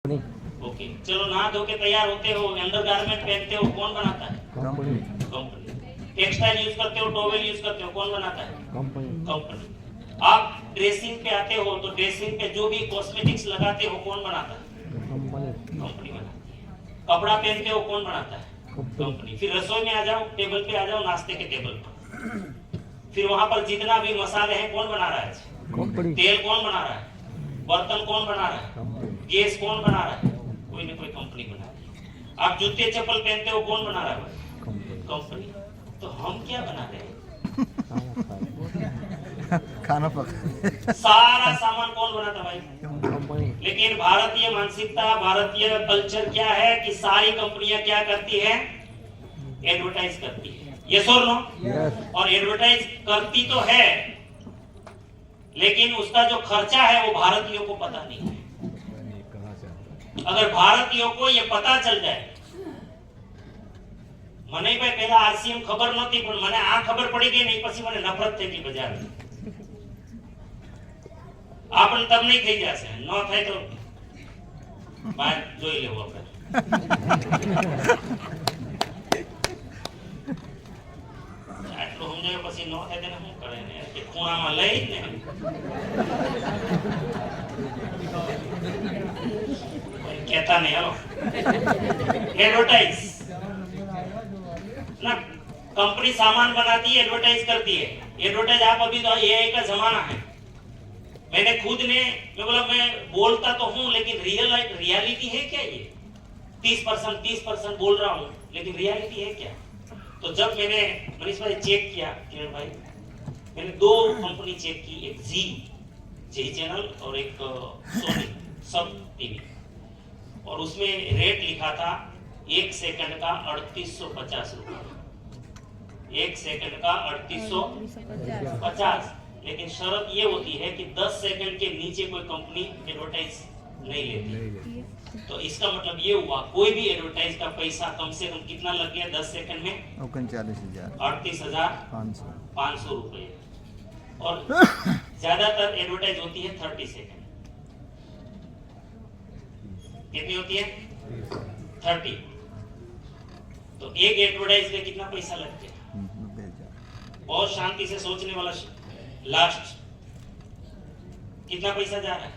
Okay, चलो नहा धो के तैयार होते हो, अंडरगारमेंट पहनते हो, कौन बनाता है? कंपनी। कंपनी। टेक्सटाइल यूज करते हो, टॉवेल यूज करते हो, कौन बनाता है? कंपनी। कंपनी। आप ड्रेसिंग पे आते हो तो ड्रेसिंग पे जो भी कॉस्मेटिक्स लगाते हो, कौन बनाता है? कंपनी। कंपनी बनाती है। कपड़ा पहनते हो, कौन बनाता है? कंपनी। फिर रसोई में आ जाओ, टेबल पे आ जाओ, नाश्ते के टेबल पर, फिर वहां पर जितना भी मसाले हैं, कौन बना रहा है? कंपनी। तेल कौन बना रहा है? बर्तन कौन बना रहा है? गैस कौन बना रहा है? कोई ना कोई कंपनी बना रही है। आप जूते चप्पल पहनते हो, कौन बना रहा है? कंपनी। तो हम क्या बना रहे हैं? खाना पका। सारा सामान कौन बनाता भाई? कंपनी। लेकिन भारतीय मानसिकता, भारतीय कल्चर क्या है कि सारी कंपनियां क्या करती है? एडवर्टाइज करती है। यस और नो? और एडवर्टाइज करती तो है, लेकिन उसका जो खर्चा है वो भारतीयों को पता नहीं है। अगर भारतीयों को ये पता चल जाए, મને ભાઈ પહેલા આરસીએમ ખબર નહોતી, પણ મને આ ખબર પડી ગઈ નહીં, પછી મને નફરત થઈ ગઈ બજાર. આપણ તબ નહીં થઈ જશે, ન થાય તો બહાર જોઈ લેવું આપણે. આટલું સમજાય પછી ન થાય તેને શું કરે ને કે ખૂણામાં લઈ ને कहता नहीं हेलो एडवर्टाइज ना, कंपनी सामान बनाती है, एडवर्टाइज करती है. एडवर्टाइज आप अभी तो एआई का जमाना है. मैंने खुद ने मैं बोला मैं बोलता तो हूँ, लेकिन रियलिटी है क्या? ये 30% बोल रहा हूँ, लेकिन रियलिटी है क्या? तो जब मैंने मनीष भाई चेक किया, किरण भाई, मैंने दो कंपनी चेक की, एक जी चैनल और एक सोनी सब टीवी, और उसमें रेट लिखा था 1 सेकंड का 3850 रुपए. 1 सेकंड का 3850. लेकिन शर्त ये होती है कि 10 सेकंड के नीचे कोई कंपनी एडवर्टाइज नहीं लेती. तो इसका मतलब ये हुआ कोई भी एडवर्टाइज का पैसा कम से कम कितना लग गया 10 सेकंड में? 38,500 रुपए. और ज्यादातर एडवर्टाइज होती है 30 सेकंड. कितनी होती है? 30. तो एक एडवर्टाइज में कितना पैसा लगता है? बहुत शांति से सोचने वाला. लास्ट कितना पैसा जा रहा है?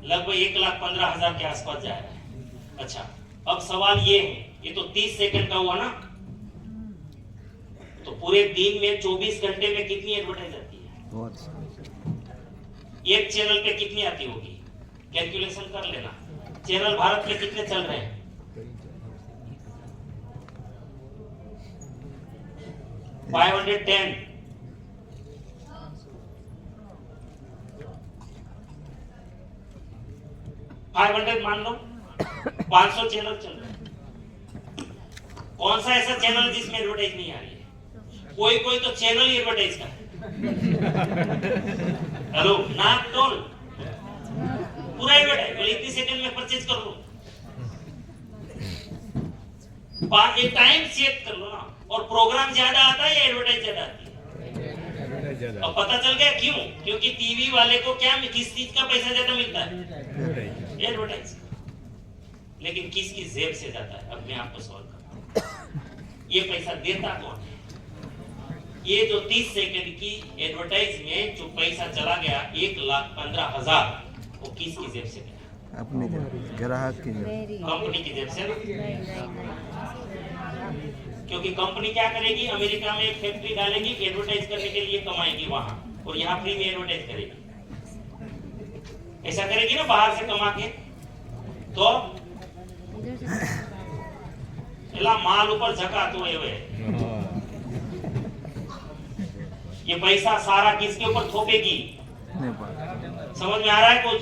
लगभग 1,15,000 के आसपास जा रहा है. अच्छा, अब सवाल ये है, ये तो 30 सेकंड का हुआ ना, तो पूरे दिन में 24 घंटे में कितनी एडवर्टाइज आती है? एक चैनल पे कितनी आती होगी? कैलकुलेशन कर लेना. चैनल भारत में कितने चल रहे हैं? 510. 500 मान लो, 500 चैनल चल रहे हैं. कौन सा ऐसा चैनल जिसमें एडवर्टाइज नहीं आ रही है? कोई तो चैनल ही एडवर्टाइज का है. हेलो नाक टोल पूरा एडवर्टाइज, बोले इतनी सेकंड में परचेज कर लो. एक टाइम सेट कर लो ना. और प्रोग्राम ज्यादा आता है या एडवर्टाइज ज्यादा आती है? अब पता चल गया क्यों? क्योंकि टीवी वाले को क्या किस चीज का पैसा ज्यादा मिलता है? एडवर्टाइज. लेकिन किसकी जेब से जाता है? अब मैं आपको सवाल करता हूं, ये पैसा देता कौन है? ये जो 30 सेकंड की एडवर्टाइज में जो पैसा चला गया 1,15,000, वो किसकी जेब से गया? अपनी ग्राहक की, कंपनी की जेब से ना. क्योंकि कंपनी क्या करेगी? अमेरिका में एक फैक्ट्री डालेगी, एडवर्टाइज करने के लिए कमाएगी वहां, और यहाँ फ्री में एडवर्टाइज करेगी. ऐसा करेगी ना बाहर से कमा के. तो एला माल ऊपर झका तो ये पैसा सारा किसके ऊपर थोपेगी? समझ में आ रहा है कुछ?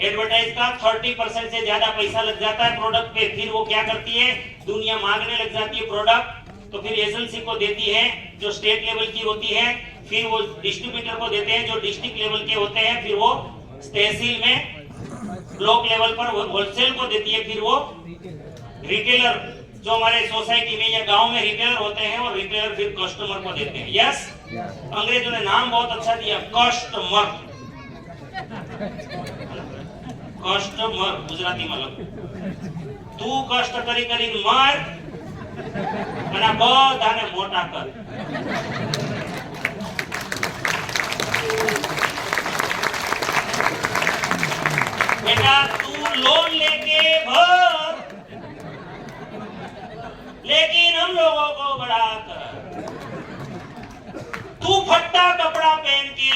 एडवर्टाइज का 30% से ज्यादा पैसा लग जाता है प्रोडक्ट पे. फिर वो क्या करती है? दुनिया मांगने लग जाती है प्रोडक्ट, तो फिर एजेंसी को देती है जो स्टेट लेवल की होती है, फिर वो डिस्ट्रीब्यूटर को देते हैं जो डिस्ट्रिक्ट लेवल के होते हैं, फिर वो तहसील में ब्लॉक लेवल पर होलसेल को देती है, फिर वो रिटेलर जो हमारे सोसाइटी में या गांव में रिटेलर होते हैं, और रिटेलर फिर कस्टमर को देते हैं. यस, अंग्रेजों ने नाम बहुत अच्छा दिया, कस्टमर. કસ્ટમર ગુજરાતીમાં લખો. તું કષ્ટ કરી કરીને મર અને આ બધાને મોટા કર. बेटा तू लोन लेके भर, लेकिन हम लोगों को बड़ा कर. तू फट्टा कपड़ा पहन के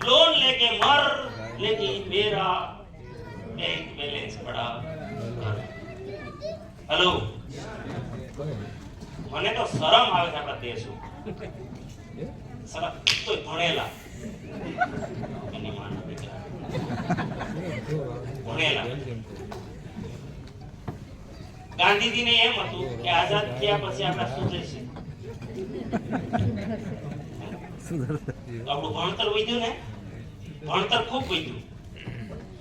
लोन लेके मर, लेकिन मेरा बैंक बैलेंस बड़ा कर. हेलो, મને તો શરમ આવે છે આપણા દેશમાં. સાલા તો ભણેલા એની માના દીકરા ભણેલા. ગાંધીજીને એમ હતું કે આઝાદ થયા પછી આપણા શું થશે? આપણું ભણતર વધ્યું ને, ભણતર ખૂબ વધ્યું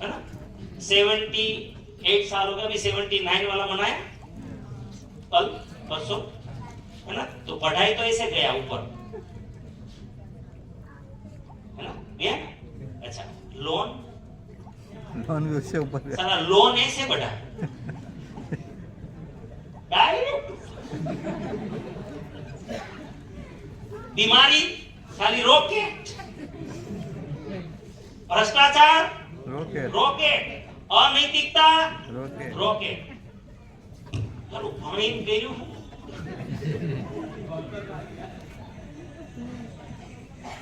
है ना. 78 साल हो गए, अभी 79 वाला मनाया कल परसों, है ना. तो पढ़ाई तो ऐसे गया ऊपर, है ना. गया. अच्छा, लोन भी उससे ऊपर गया. सारा लोन ऐसे बढ़ा डायरेक्ट. बीमारी खाली रॉकेट, भ्रष्टाचार रॉकेट रॉकेट, अनैतिकता रॉकेट रॉकेट. चलो भણીને કર્યું.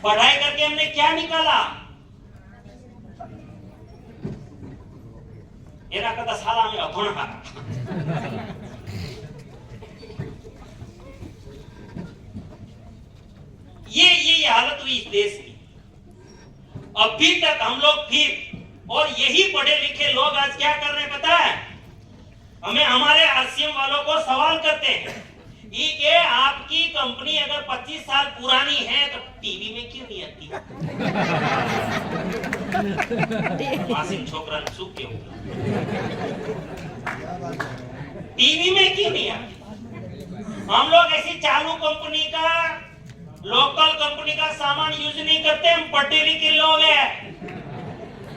पढ़ाई करके हमने क्या निकाला? एना करता साला में अभण. ये हालत हुई इस देश की. अभी तक हम लोग फिर, और यही पढ़े लिखे लोग आज क्या कर रहे हैं पता है? हमें हमारे आरसीएम वालों को सवाल करते हैं कि आपकी कंपनी अगर 25 साल पुरानी है तो टीवी में क्यों नहीं आती? मासिम छोकरा ने सुख क्यों? टीवी में क्यों नहीं आती? हम लोग ऐसी चालू कंपनी का, लोकल कंपनी का सामान यूज नहीं करते. हम पढ़े लिखे लोग हैं,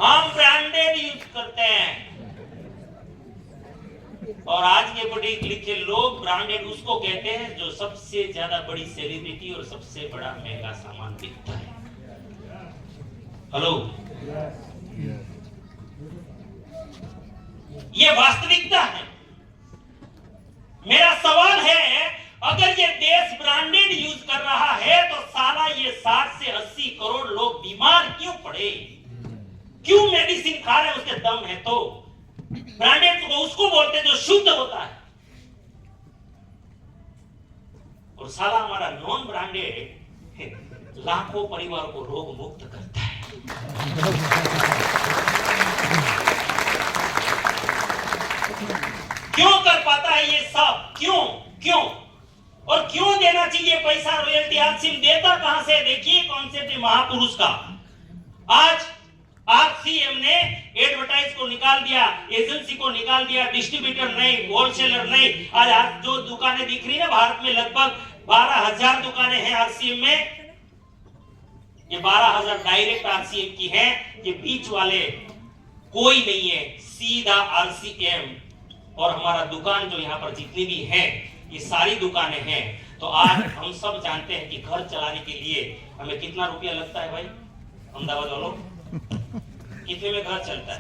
हम ब्रांडेड यूज करते हैं. और आज के पढ़े लिखे लोग ब्रांडेड उसको कहते हैं जो सबसे ज्यादा बड़ी सेलिब्रिटी और सबसे बड़ा महंगा सामान बिकता है. हेलो, ये वास्तविकता है. मेरा सवाल है, अगर ये देश ब्रांडेड यूज कर रहा है तो साला ये 60 से 80 करोड़ लोग बीमार क्यों पड़े? क्यों मेडिसिन खा रहे? उसके दम है तो. ब्रांडेड तो उसको बोलते जो शुद्ध होता है, और साला हमारा नॉन ब्रांडेड लाखों परिवार को रोग मुक्त करता है. क्यों कर पाता है ये सब? क्यों क्यों और क्यों देना चाहिए पैसा? रॉयल्टी आरसीएम देता कहां से? देखिए कॉन्सेप्ट महापुरुष का. आज आरसीएम ने एडवर्टाइज को निकाल दिया, एजेंसी को निकाल दिया, डिस्ट्रीब्यूटर नहीं, होलसेलर नहीं. आज जो दुकानें दिख रही है भारत में, लगभग 12,000 दुकानें हैं आरसीएम में. ये 12,000 डायरेक्ट आरसीएम की हैं. ये बीच वाले कोई नहीं है, सीधा आरसीएम. और हमारा दुकान जो यहाँ पर जितनी भी हैं, ये सारी दुकानें हैं. तो आज हम सब जानते हैं कि घर चलाने के लिए हमें कितना रुपया लगता है भाई? अहमदाबाद वालों, कितने में घर चलता है?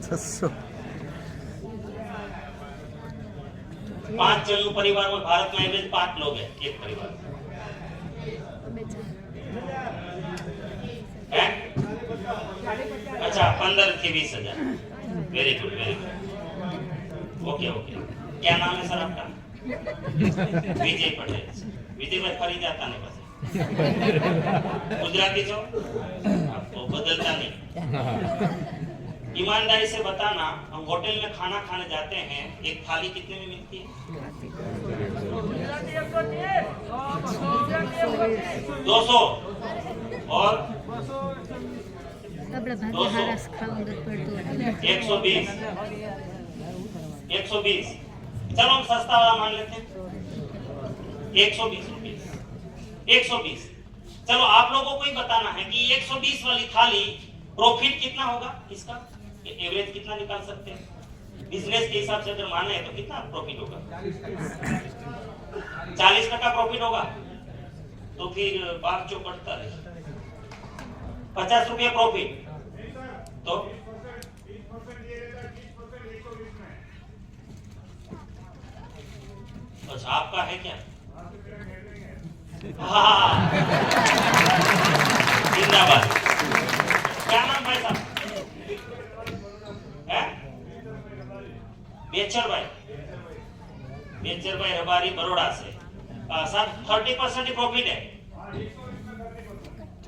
600 5 जन परिवार में भारत में एवरेज 5 लोग हैं एक परिवार है. अच्छा, 15 से 20,000. Very good, very good. Okay okay. क्या नाम है सर आपका? विजय पटेल. विजय भाई फरी जाता नहीं बस. गुजराती छो, आपको बदलता नहीं. ईमानदारी से बताना, हम होटल में खाना खाने जाते हैं, एक थाली कितने में मिलती है? 200 और 120. 120. चलो हम सस्ता वाला मान लेते हैं, 120 रुपये. 120. चलो आप लोगों को ही बताना है कि 120 वाली थाली प्रॉफिट कितना होगा इसका? एवरेज कितना निकाल सकते हैं? बिजनेस के हिसाब से अगर माने तो कितना प्रॉफिट होगा? 40% प्रॉफिट होगा। तो फिर बात जो बढ़ता रहे 50 रुपया प्रॉफिट तो अच्छा आपका है क्या? हाँ जिंदाबाद। क्या नाम भाई साहब? बेचर भाई रबारी बड़ोड़ा से। सर 30% प्रॉफिट है।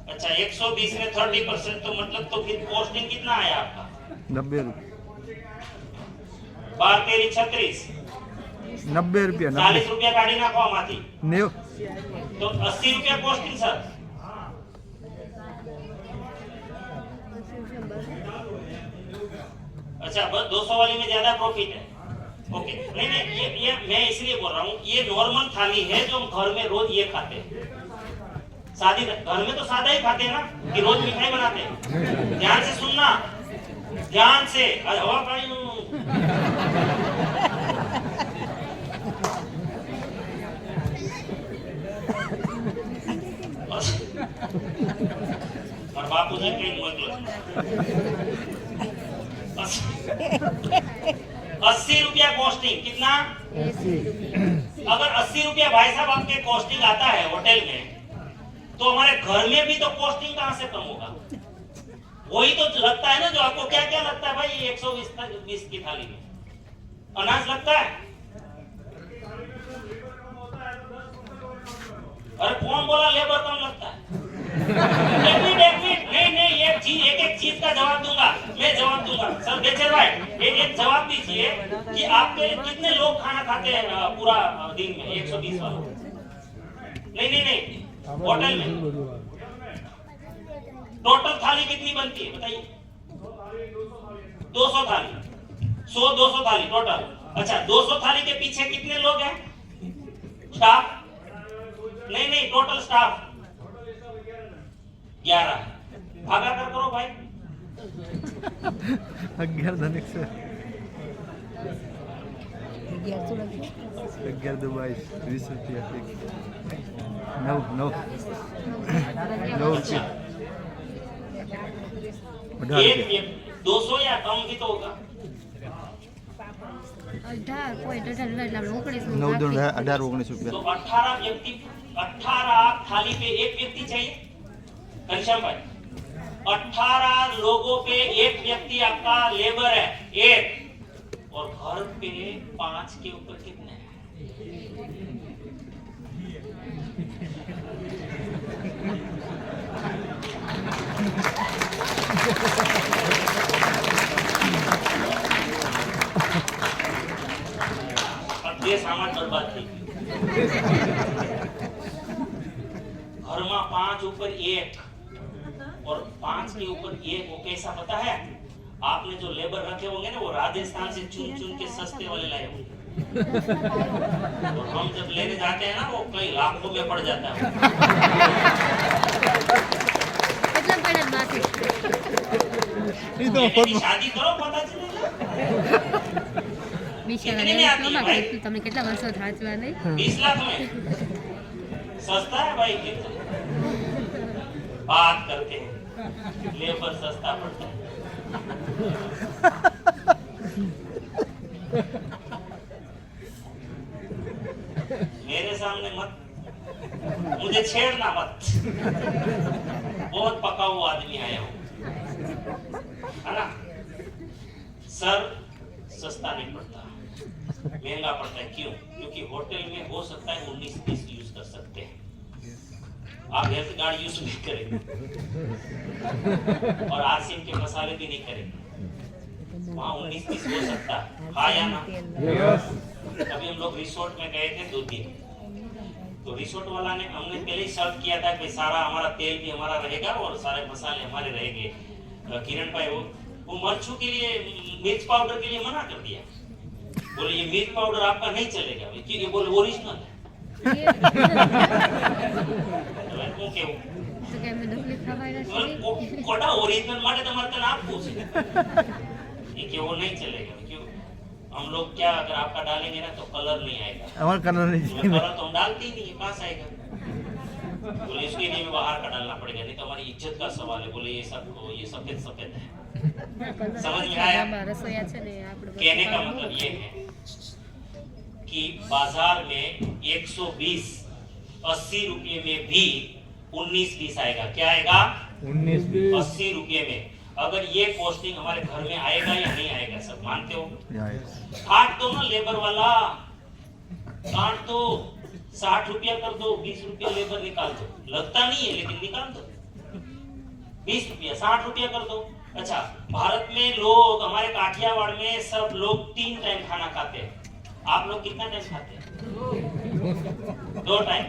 अच्छा 120 में 30% तो मतलब तो फिर कॉस्टिंग कितना आया आपका? 90 रुपये। 12 तेरी 36 90 रुपया। 40 रुपया काढ़ी नाखो आमाथी 90 तो 80 रुपया कॉस्टिंग सर। अच्छा बस 200 वाली में ज्यादा प्रॉफिट है। ओके नहीं नहीं ये मैं इसलिए बोल रहा हूँ ये नॉर्मल थाली है जो हम घर में रोज ये खाते हैं। शादी घर में तो सादा ही खाते हैं ना कि रोज मिठाई बनाते हैं। ध्यान से सुनना ध्यान से। हवा भाई और बापू जी कहीं मोकलो 80 रुपया कॉस्टिंग कितना? 80। अगर 80 रुपया भाई साहब आपके कॉस्टिंग आता है होटल में तो हमारे घर में भी तो कॉस्टिंग कहां से कम होगा? वही तो लगता है ना जो आपको क्या क्या लगता है भाई 120 की थाली में अनाज लगता है। अरे कौन बोला लेबर कम लगता है? एक मिनट नहीं एक चीज का जवाब दूंगा मैं जवाब दूंगा सर। बेचर भाई एक जवाब दीजिए कि आपके कितने लोग खाना खाते हैं पूरा दिन में 120 वालों? नहीं होटल में टोटल थाली कितनी बनती है बताइए? 200 थाली 100-200 थाली टोटल। अच्छा 200 थाली के पीछे कितने लोग हैं स्टाफ? नहीं टोटल स्टाफ 11। भागा कर करो भाई 11 धनिक से 11 दो 20 रुपया 9 रुपया। एक 200 या कम भी तो होगा। 18-19 रुपया। तो 18 थाली पे एक व्यक्ति चाहिए घनश्याम भाई। 18 लोगों पे एक व्यक्ति आपका लेबर है एक। और घर पे 5 के ऊपर कितने हैं? अब ये सामान बर्बाद थी। घर में 5 ऊपर 1 और 5 के ऊपर 1 वो कैसा पता है? आपने जो लेबर रखे होंगे ना वो राजस्थान से चुन के सस्ते वाले लाए होंगे। और हम जब लेने जाते हैं ना वो कई लाखों में पड़ जाता है। शादी करो पता चलेगा। कितने में आती है भाई? 20 लाख में सस्ता है भाई। बात करते हैं लेबर सस्ता पड़ता है। मेरे सामने मत मुझे छेड़ना मत। बहुत पका हुआ आदमी आया हूं है ना सर। सस्ता नहीं पड़ता महंगा पड़ता है। क्यों? क्योंकि होटल में हो सकता है 19-20 यूज कर सकते हैं। आप हेल्थ गार्ड यूज नहीं करेंगे और आरसीएम के मसाले भी नहीं करेंगे। वहाँ 19-20 हो सकता है। हाँ या ना? अभी हम लोग रिसोर्ट में गए थे 2 दिन। तो रिसोर्ट वाला ने हमने पहले ही शर्त किया था कि सारा हमारा तेल भी हमारा रहेगा और सारे मसाले हमारे रहेंगे। किरण भाई वो मर्चू के लिए मिर्च पाउडर के लिए मना कर दिया। बोले ये मिर्च पाउडर आपका नहीं चलेगा क्योंकि बोले ओरिजिनल है। कोटा ओरिजिनल माटे તમારે કને આપવું છે देखिए वो नहीं चलेगा। क्यों? हम लोग क्या अगर आपका डालेंगे ना तो कलर नहीं आएगा। हमारा कलर नहीं कलर तो हम डालते ही नहीं है, कहाँ से आएगा? बोले इसके लिए बाहर का डालना पड़ेगा, नहीं तो हमारी इज्जत का सवाल है। बोले ये सब ये सफेद सफेद है। समझ में आया? कहने का मतलब ये है कि बाजार में 120 80 रुपये में भी 19-20 आएगा। क्या आएगा? 19-20 80 रुपये में। अगर ये पोस्टिंग हमारे घर में आएगा या नहीं आएगा, सब मानते हो? काट दो ना लेबर वाला, काट दो, 60 रुपया कर दो, 20 रुपया लेबर निकाल दो। लगता नहीं है लेकिन निकाल दो। 20 रुपया 60 रुपया कर दो। अच्छा, भारत में लोग, हमारे काठियावाड़ में सब लोग 3 टाइम खाना खाते हैं। आप लोग कितना टाइम खाते हैं? 2 टाइम।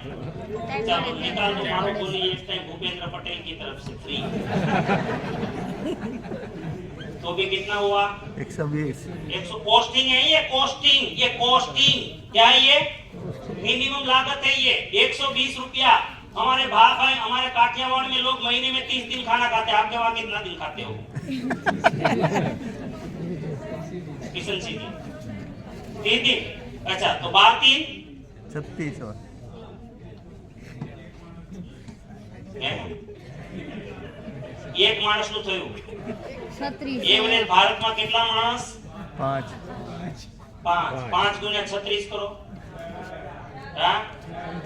चलो निकाल दो, मारो बोली एक टाइम भूपेंद्र पटेल की तरफ से फ्री। तो भी कितना हुआ? 120। 100 कॉस्टिंग है ये, कॉस्टिंग, ये कॉस्टिंग क्या है? ये मिनिमम लागत है ये 120 रुपया। हमारे भाई हमारे काठियावाड़ में लोग महीने में 30 दिन खाना खाते हैं। आपके वहां कितना दिन खाते हो? किशन सिंह 3 दिन। अच्छा, तो 12 3 36 और એક માણસ નું થયું 36 એવરેજ ભારતમાં કેટલા માણસ? 5 5 ગુણ્યા 36 કરો। હા,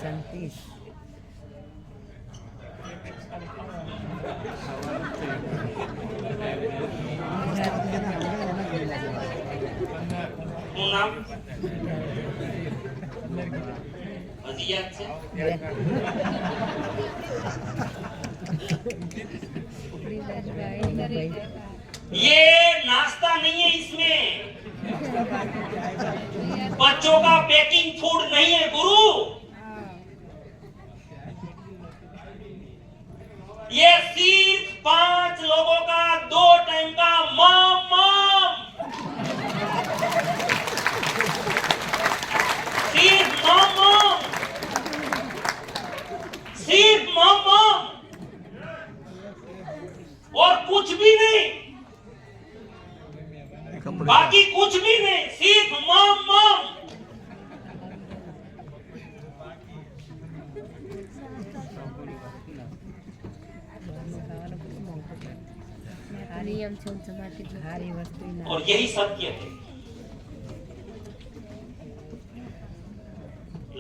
35 શું નામ? હજી યાદ છે? ये नाश्ता नहीं है, इसमें बच्चों का पैकिंग फूड नहीं है गुरु। ये सिर्फ 5 लोगों का 2 टाइम का मम सिर्फ मम और कुछ भी नहीं, बाकी कुछ भी नहीं, सिर्फ मम। और यही सत्य है।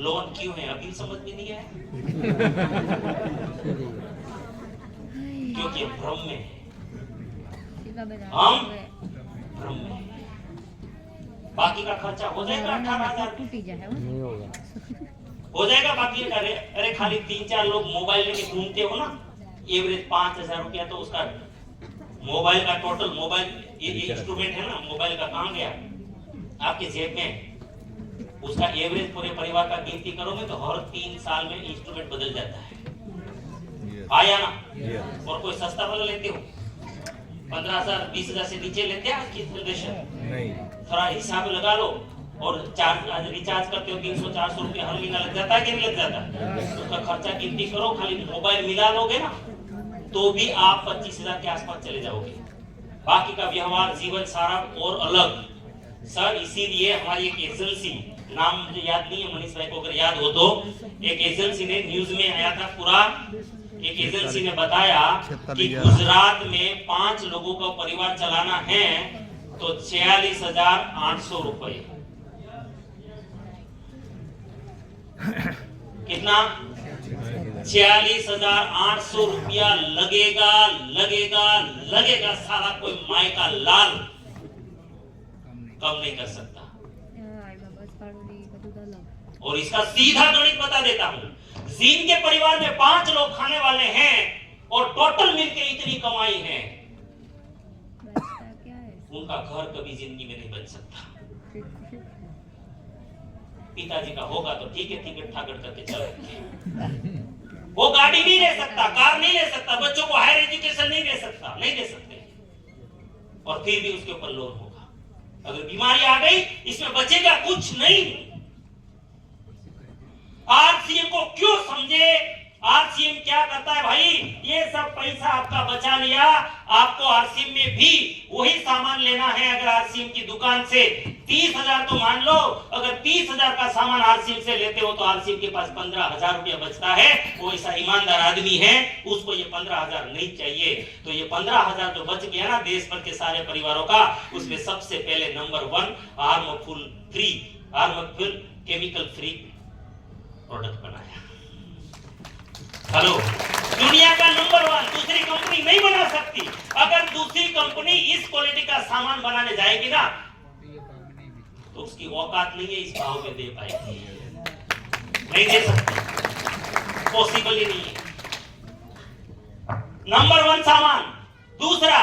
लोन क्यों है अभी समझ में नहीं आया? क्योंकि भ्रम में है, हम भ्रम में है। बाकी का खर्चा हो जाएगा 18,000 हो जाएगा बाकी का। अरे खाली 3-4 लोग मोबाइल लेके घूमते हो ना, एवरेज 5,000 रुपया तो उसका मोबाइल का टोटल, मोबाइल ये इंस्ट्रूमेंट है ना, मोबाइल का कहाँ गया? आपके जेब में। उसका एवरेज पूरे परिवार का गिनती करोगे तो हर 3 साल में इंस्ट्रूमेंट बदल जाता है। आया ना? और कोई सस्ता वाला लेते हो? 15,000 20,000 से नीचे लेते हैं आज की जनरेशन? नहीं। थोड़ा हिसाब लगा लो। और रिचार्ज करते हो 300-400 रुपया हर महीना लग जाता है कि नहीं लग जाता? उसका खर्चा गिनती करो, खाली मोबाइल मिला लोगे ना तो भी आप 25,000 के आसपास चले जाओगे। बाकी का व्यवहार, जीवन सारा और अलग। सर इसीलिए हमारी एक एजेंसी, नाम मुझे याद नहीं है, मनीष भाई को अगर याद हो तो, एक एजेंसी ने न्यूज में आया था पूरा, एक एजेंसी ने बताया कि गुजरात में 5 लोगों का परिवार चलाना है तो 46,800 रुपए। कितना? 46,800 रुपया लगेगा लगेगा लगेगा। सारा कोई माई का लाल कम नहीं कर सकता। और इसका सीधा गणित बता देता हूं। जीन के परिवार में 5 लोग खाने वाले हैं और टोटल मिलके इतनी कमाई है, उनका घर कभी जिंदगी में नहीं बन सकता। पिताजी का होगा तो ठीक है, टिकट ठाकट करके चल रहे, वो गाड़ी नहीं ले सकता, कार नहीं ले सकता, बच्चों को हायर एजुकेशन नहीं दे सकता, नहीं दे सकते। और फिर भी उसके ऊपर लोन होगा। अगर बीमारी आ गई इसमें बचेगा कुछ नहीं। आज सीएम को क्यों समझे आरसीएम क्या करता है भाई, ये सब पैसा आपका बचा लिया, आपको आरसीएम में भी वही सामान लेना है। अगर आरसीएम की दुकान से 30,000, तो मान लो अगर 30,000 का सामान आरसीएम से लेते हो तो आरसीएम के पास 15,000 रुपया बचता है। वो ऐसा ईमानदार आदमी है, उसको ये 15,000 नहीं चाहिए। तो ये 15,000 जो बच गया ना देश भर के सारे परिवारों का, उसमें सबसे पहले number 1 armful chemical free product बनाया। हेलो, दुनिया का नंबर 1 दूसरी कंपनी नहीं बना सकती। अगर दूसरी कंपनी इस क्वालिटी का सामान बनाने जाएगी ना, तो उसकी औकात नहीं है इस भाव में दे पाएगी, नहीं दे सकती, पॉसिबल ही नहीं है। नंबर 1 सामान। दूसरा,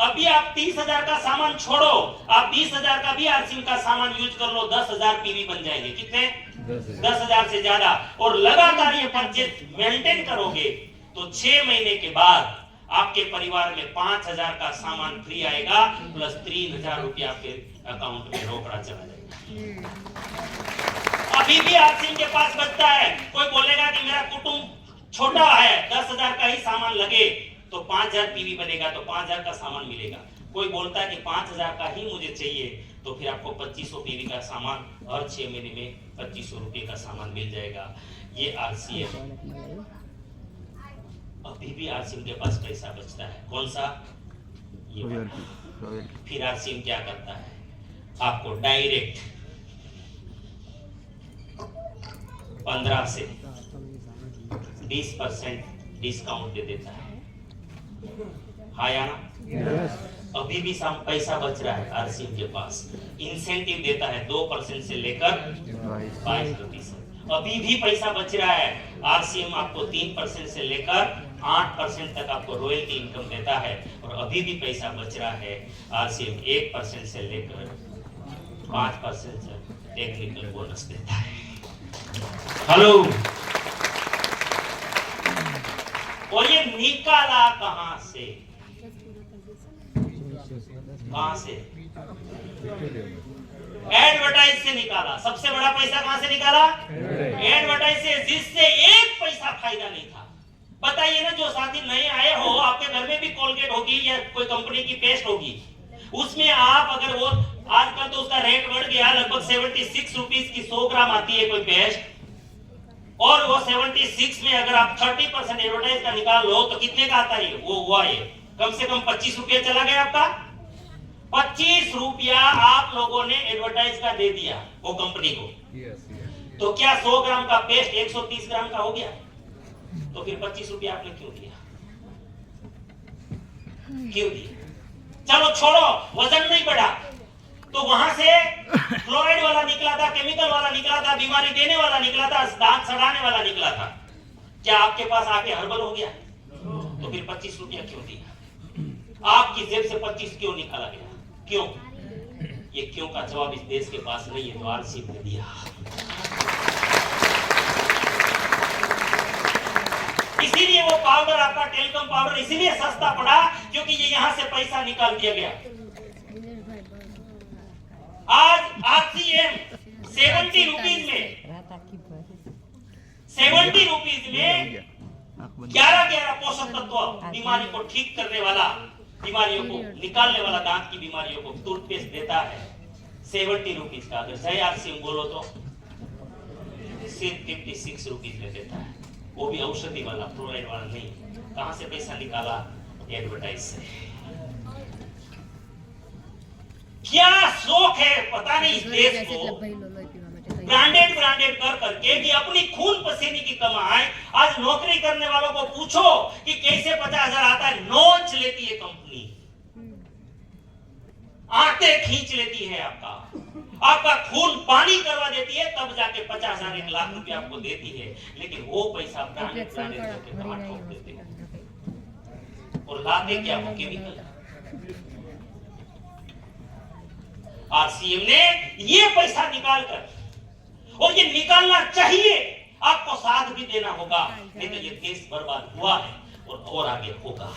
अभी आप 30,000 का सामान छोड़ो, आप 20,000 का भी आरसीएम का सामान यूज कर लो, 10,000 पीवी बन जाएंगे। कितने? 10,000 से ज्यादा। और लगातार ये परचेज मेंटेन करोगे तो 6 महीने के बाद आपके परिवार में 5,000 का सामान फ्री आएगा, प्लस 3,000 रुपया आपके अकाउंट में रोकड़ा चला जाएगा। अभी भी आरसीएम के पास बचता है। कोई बोलेगा कि मेरा कुटुंब छोटा है, 10,000 का ही सामान लगे तो 5,000 पीवी बनेगा, तो 5,000 का सामान मिलेगा। कोई बोलता है कि 5,000 का ही मुझे चाहिए, तो फिर आपको 2500 पीवी का सामान हर 6 महीने में 2500 रुपए का सामान मिल जाएगा। ये आरसीएम, अभी भी आरसीएम के पास पैसा बचता है। कौन सा? ये वाला। फिर आरसीएम क्या करता है, आपको डायरेक्ट 15 से 20% डिस्काउंट दे देता है। आया ना? अभी भी पैसा बच रहा है आरसीएम के पास। इंसेंटिव देता है 2% से लेकर 22%। अभी भी पैसा बच रहा है। आरसीएम आपको 3% से लेकर 8% तक आपको रॉयल्टी इनकम देता है। और अभी भी पैसा बच रहा है। आरसीएम 1% से लेकर 5% से टेक्निकल बोनस देता है। हेलो, और ये निकाला कहां से? कहां से? एडवर्टाइज से निकाला। सबसे बड़ा पैसा कहां से निकाला? एडवर्टाइज से, जिससे एक पैसा फायदा नहीं था। बताइए ना, जो साथी नए आए हो, आपके घर में भी कोलगेट होगी या कोई कंपनी की पेस्ट होगी, उसमें आप अगर वो आजकल तो उसका रेट बढ़ गया, लगभग 76 रुपीज की 100 ग्राम आती है कोई पेस्ट, और वो 76 में अगर आप 30% एडवर्टाइज का निकाल लो तो कितने का आता है? वो हुआ ये कम से कम 25 रुपया चला गया आपका। 25 रुपया आप लोगों ने एडवर्टाइज का दे दिया वो कंपनी को। तो क्या 100 ग्राम का पेस्ट 130 ग्राम का हो गया? तो फिर 25 रुपया आपने क्यों दिया? क्यों दिया? चलो छोड़ो, वजन नहीं बढ़ा, तो वहां से फ्लोराइड वाला निकला था, केमिकल वाला निकला था, बीमारी देने वाला निकला था, दांत सड़ाने वाला निकला था। क्या आपके पास आके हर्बल हो गया? तो फिर 25 रुपया क्यों दिया? आपकी जेब से 25 क्यों निकाला गया? क्यों? ये क्यों का जवाब इस देश के पास नहीं है, तो आरसीएम ने दिया। इसीलिए वो पाउडर, आपका टेलकम पाउडर इसीलिए सस्ता पड़ा, क्योंकि ये यहां से पैसा निकाल दिया गया। आज आरसीएम 70 रुपीज में 11 पोषक तत्व बीमारी को ठीक करने वाला, बीमारियों को निकालने वाला, दांत की बीमारियों को टूथपेस्ट देता है 70 रुपीज का। अगर सही आरसीएम बोलो तो सिर्फ 56 रुपीज में देता है, वो भी औषधि वाला, फ्लोराइड वाला नहीं। कहां से पैसा निकाला? एडवर्टाइज से। क्या शौक है पता नहीं इस देश को, ब्रांडेड कर करके कि अपनी खून पसीने की कमाई। आज नौकरी करने वालों को पूछो कि कैसे 50,000 आता है, नोच लेती है कंपनी, आते खींच लेती है आपका खून पानी करवा देती है, तब जाके 50,000 1 लाख रुपया आपको देती है। लेकिन वो पैसा ब्रांडेड करके कहाँ ठोक देते हैं, और लाते क्या? वो केमिकल। आरसीएम ने ये पैसा निकालकर, और ये निकालना चाहिए, आपको साथ भी देना होगा, नहीं तो ये देश बर्बाद हुआ है और आगे होगा।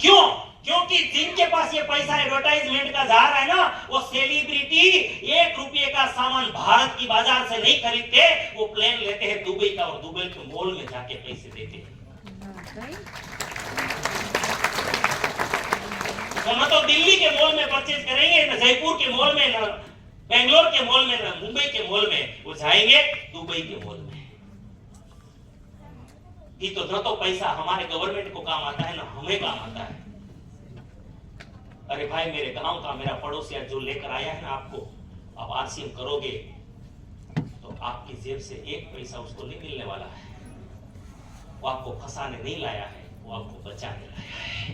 क्यों? क्योंकि जिनके पास ये पैसा एडवर्टाइजमेंट का जा रहा है ना, वो सेलिब्रिटी 1 रुपये का सामान भारत की बाजार से नहीं खरीदते, वो प्लेन लेते हैं दुबई का और दुबई के मॉल में जाके पैसे देते हैं। तो न तो दिल्ली के मॉल में परचेज करेंगे, न जयपुर के मॉल में, न बेंगलोर के मॉल में, न मुंबई के मॉल में, वो जाएंगे दुबई के मॉल में। ये तो न तो पैसा हमारे गवर्नमेंट को काम आता है, ना हमें काम आता है। अरे भाई, मेरे गांव का मेरा पड़ोसिया जो लेकर आया है ना आपको, आप आरसीएम करोगे तो आपकी जेब से 1 पैसा उसको नहीं मिलने वाला है। वो आपको फंसाने नहीं लाया है, वो आपको बचाने लाया है।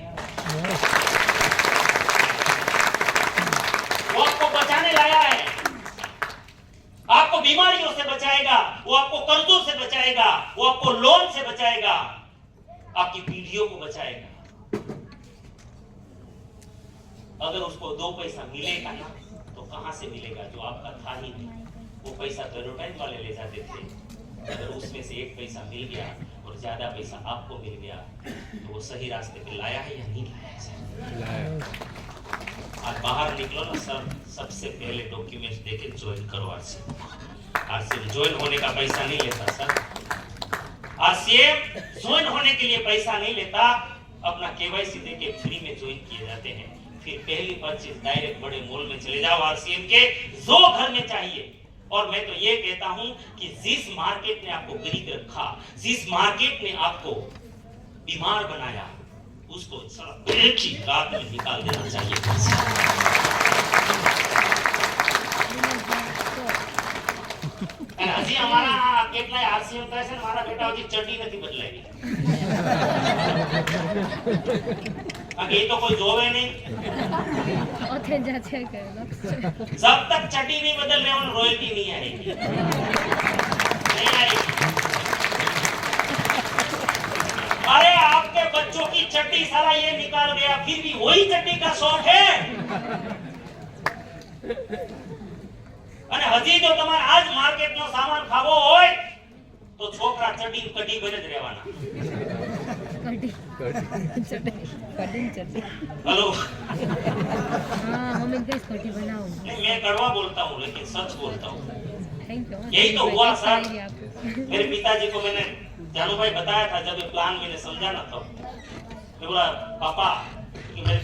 वो आपको बचाने लाया है। आपको बीमारियों से बचाएगा, वो आपको कर्जों से बचाएगा, वो आपको लोन से बचाएगा, आपकी पीढ़ियों को बचाएगा। अगर उसको 2 पैसा मिलेगा ना, तो कहां से मिलेगा? जो आपका था ही नहीं। वो पैसा तो एडवर्टाइज वाले ले जाते थे। अगर उसमें से 1 पैसा मिल गया और ज्यादा पैसा आपको मिल गया, तो वो सही रास्ते पे लाया है या नहीं लाया? आज बाहर निकलो ना सर, सबसे पहले डॉक्यूमेंट्स देके ज्वाइन करो आरसीएम। आरसीएम ज्वाइन होने का पैसा नहीं लेता सर। आरसीएम ज्वाइन होने के लिए पैसा नहीं लेता, अपना केवाईसी देके फ्री में ज्वाइन किए जाते हैं। फिर पहली परचेज डायरेक्ट बड़े मॉल में चले जाओ आरसीएम के, जो घर में चाहिए। और मैं तो ये कहता हूं कि जिस मार्केट ने आपको गरीब रखा, जिस मार्केट ने आपको बीमार बनाया, उसको एक ही रात में निकाल देना चाहिए। हजी हमारा કેટલાય આરસીએમ થાય છે, મારા બેટા હજી ચડી નથી બદલાવી। ये तो कोई जोवे नहीं। जब तक चड्डी नहीं बदल रहे उन रॉयल्टी नहीं आएगी, नहीं आएगी। अरे आपके बच्चों की चड्डी साला ये निकाल गया, फिर भी वही चड्डी का शौक है। અને હજી જો તમારે આજ માર્કેટનો સામાન ખાવો હોય તો છોકરા ચડી કઢી ભરે જ રહેવાના। हेलो, हाँ मम्मी गैस कटी बनाओ। नहीं मैं कड़वा बोलता हूँ लेकिन सच बोलता हूँ। Thank you. यही तो हुआ सर। मेरे पिताजी को मैंने जानू भाई बताया था, जब ये प्लान मैंने समझा ना, तो मैं बोला पापा कि मेरे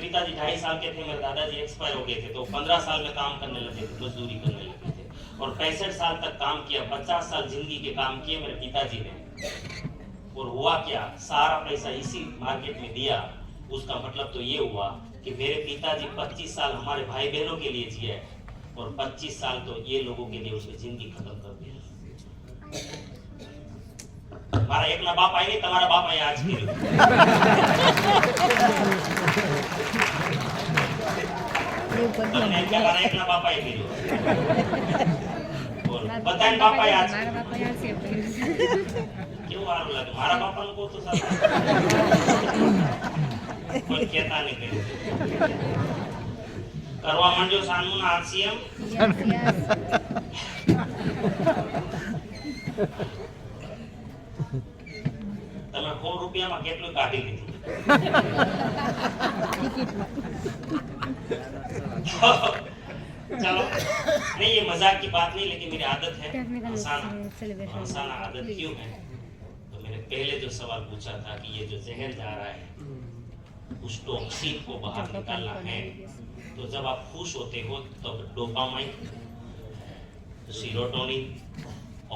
पिताजी 2.5 साल के थे, मेरे दादाजी एक्सपायर हो गए थे, तो 15 साल में काम करने लगे थे, मजदूरी करने लगे थे, और 65 साल तक काम किया। 50 साल जिंदगी के काम किए मेरे पिताजी ने। और हुआ क्या, सारा पैसा इसी मार्केट में दिया। उसका मतलब तो ये हुआ कि मेरे पिताजी 25 साल हमारे भाई बहनों के लिए जिए, और 25 साल तो ये लोगों के लिए उसकी जिंदगी खत्म कर दिया। मारा एक ना बाप आई नहीं, तुम्हारा बाप आई आज के लिए। मारा एक ना बाप आई मेरी, बताएं बाप आई आज क्यों वार लगे? मारा बापा को तो सब कोई कहता नहीं करे। करवा मंडो सानू ना आरसीएम। તમે 100 રૂપિયામાં કેટલું કાઢી લીધું? चलो नहीं, ये मजाक की बात नहीं, लेकिन मेरी आदत है हंसाना। आदत क्यों है? तो मैंने पहले जो सवाल पूछा था कि ये जो जहर जा रहा है, उस टॉक्सिन को बाहर निकालना है, तो जब आप खुश होते हो तब डोपामाइन, सीरोटोनिन,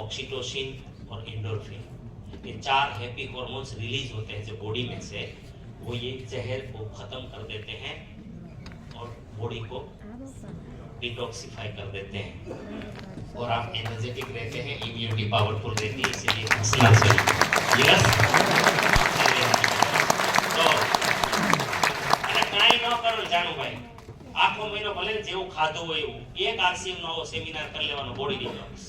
ऑक्सीटोसिन और एंडोर्फिन, ये 4 हैप्पी हार्मोन्स रिलीज होते हैं जो बॉडी में से, वो ये जहर को खत्म कर देते हैं और बॉडी को डिटॉक्सिफाई कर देते हैं, और आप एनर्जेटिक रहते हैं, इम्यूनिटी पावरफुल रहती है। इसीलिए हंसना चाहिए। यस, तो अरे काई न करो जानू भाई, आखो महीनो भले जेવું ખાધું હોય એવું એક આરસીએમ નો સેમિનાર કરી લેવાનો, બોડી ડિટોક્સ।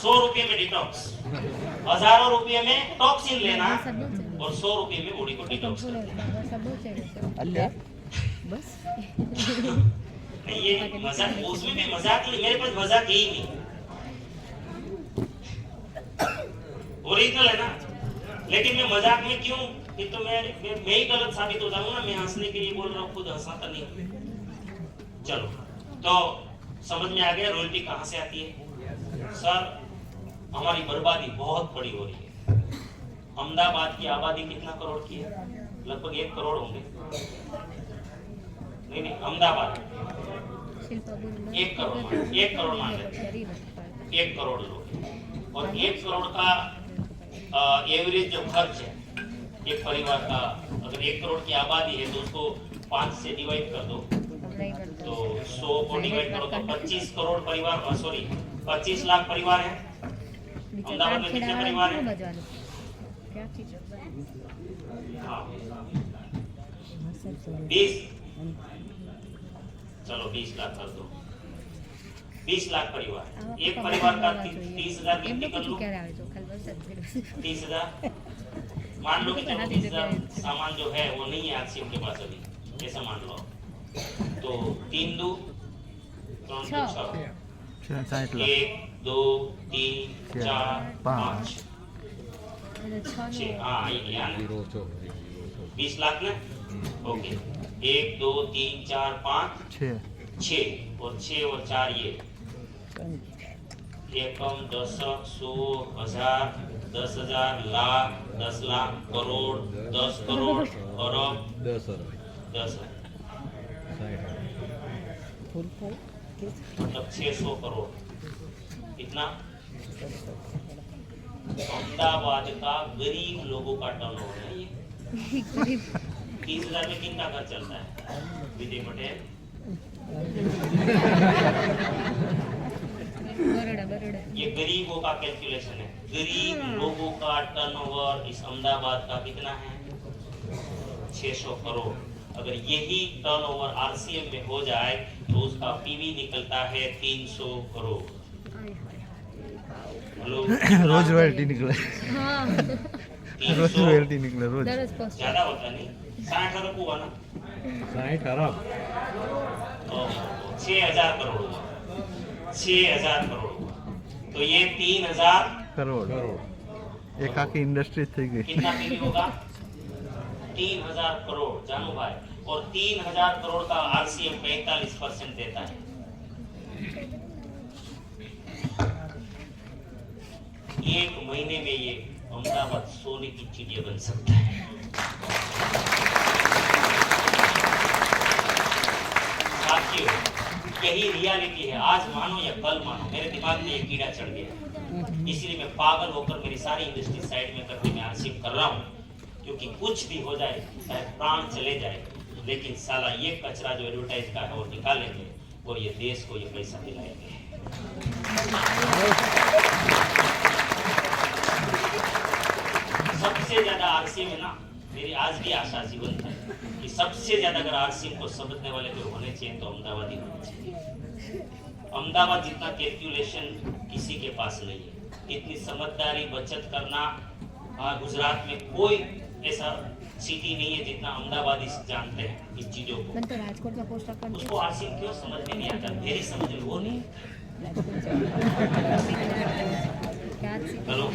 100 रुपए में डिटॉक्स, हजारों रुपए में टॉक्सिन लेना, और 100 रुपए में बॉडी को डिटॉक्स करना। बस नहीं, ये मजाक, उसमें भी मजाक नहीं, मेरे पास मजाक ही नहीं, ओरिजिनल है ना। लेकिन मैं मजाक में क्यों ये तो मैं ही गलत साबित हो जाऊंगा ना। मैं हंसने के लिए बोल रहा हूँ, खुद हंसाता नहीं। चलो, तो समझ में आ गया रॉयल्टी कहाँ से आती है। सर, हमारी बर्बादी बहुत बड़ी हो रही है। अहमदाबाद की आबादी कितना करोड़ की है? लगभग 1 करोड़ होंगे। नहीं, अहमदाबाद 1 करोड़ मान लेते, 1 करोड़ लोग, और 1 करोड़ का एवरेज जो खर्च है एक परिवार का, अगर 1 करोड़ की आबादी है तो उसको 5 से डिवाइड कर दो, तो 100 को डिवाइड करो तो 25 करोड़ परिवार, सॉरी 25 लाख परिवार है। अहमदाबाद में कितने परिवार हैं? हाँ, 20, चलो 20 लाख कर दो, 20 लाख परिवार, एक परिवार का 30,000 गिनती कर लो, 30,000 मान लो कि चलो 30,000 सामान जो है वो नहीं है आरसीएम के पास अभी, ऐसा मान लो। तो 3 2 3 6 60 लाख 1 2 3 4 5 6, हाँ ये गया ना 20 लाख ना। ओके, 1 2 3 4 5 6 और 6 और 4 ये एकम, दशक, 100, 1000, 10,000, लाख, 10 लाख, करोड़, 10 करोड़, अरब, 10 मतलब 600 करोड़। कितना? अहमदाबाद का गरीब लोगों का टर्नओवर है ये। 30,000 में कितना घर चलता है विजय पटेल? ये गरीबों का कैलकुलेशन है। गरीब लोगों का टर्नओवर इस अहमदाबाद का कितना है? 600 करोड़। अगर यही टर्नओवर आरसीएम में हो जाए तो उसका पीवी निकलता है 300 करोड़। रोज रॉयल्टी निकले, रोज रॉयल्टी निकले, रोज ज्यादा होता नहीं, 60 अरब हुआ ना, 60 अरब, 6,000 करोड़ हुआ, 6,000 करोड़ हुआ, तो ये 3,000 करोड़ एक आखी इंडस्ट्री थी गई। कितना पीवी होगा? 3,000 करोड़ जानू भाई, और 3,000 करोड़ का आरसीएम 45% देता है। एक महीने में ये अहमदाबाद सोने की चिड़िया बन सकता है। साथियों, यही रियलिटी है। आज मानो या कल मानो, मेरे दिमाग में ये कीड़ा चढ़ गया, इसलिए मैं पागल होकर मेरी सारी इंडस्ट्री साइड में करके मैं आरसीएम कर रहा हूँ, क्योंकि कुछ भी हो जाए, चाहे प्राण चले जाए, लेकिन साला ये कचरा जो एडवर्टाइज का है वो निकालेंगे और ये देश को ये पैसा दिलाएंगे। सबसे ज्यादा आरसीएम है ना, मेरी आज भी आशा जीवन है कि सबसे ज्यादा अगर आरसीएम को समझने वाले जो होने चाहिए तो अहमदाबाद ही होने चाहिए। अहमदाबाद जितना कैलकुलेशन किसी के पास नहीं है, इतनी समझदारी बचत करना गुजरात में कोई ऐसा सिटी नहीं है जितना अहमदाबादी जानते हैं इस चीजों को। उसको आरसीएम क्यों समझ में नहीं आता, मेरी समझ में वो नहीं। हेलो,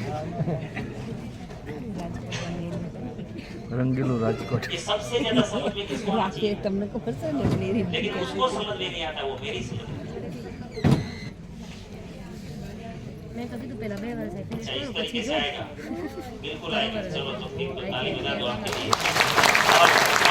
रंगीलो राजकोट, ये सबसे ज्यादा समझ में किसको आना चाहिए, लेकिन उसको समझ में नहीं आता, वो मेरी समझ में। मैं कभी तो पहला बार से अच्छा, इस तरीके से आएगा, बिल्कुल आएगा। चलो तो फिर ताली बजा दो आपके लिए। अब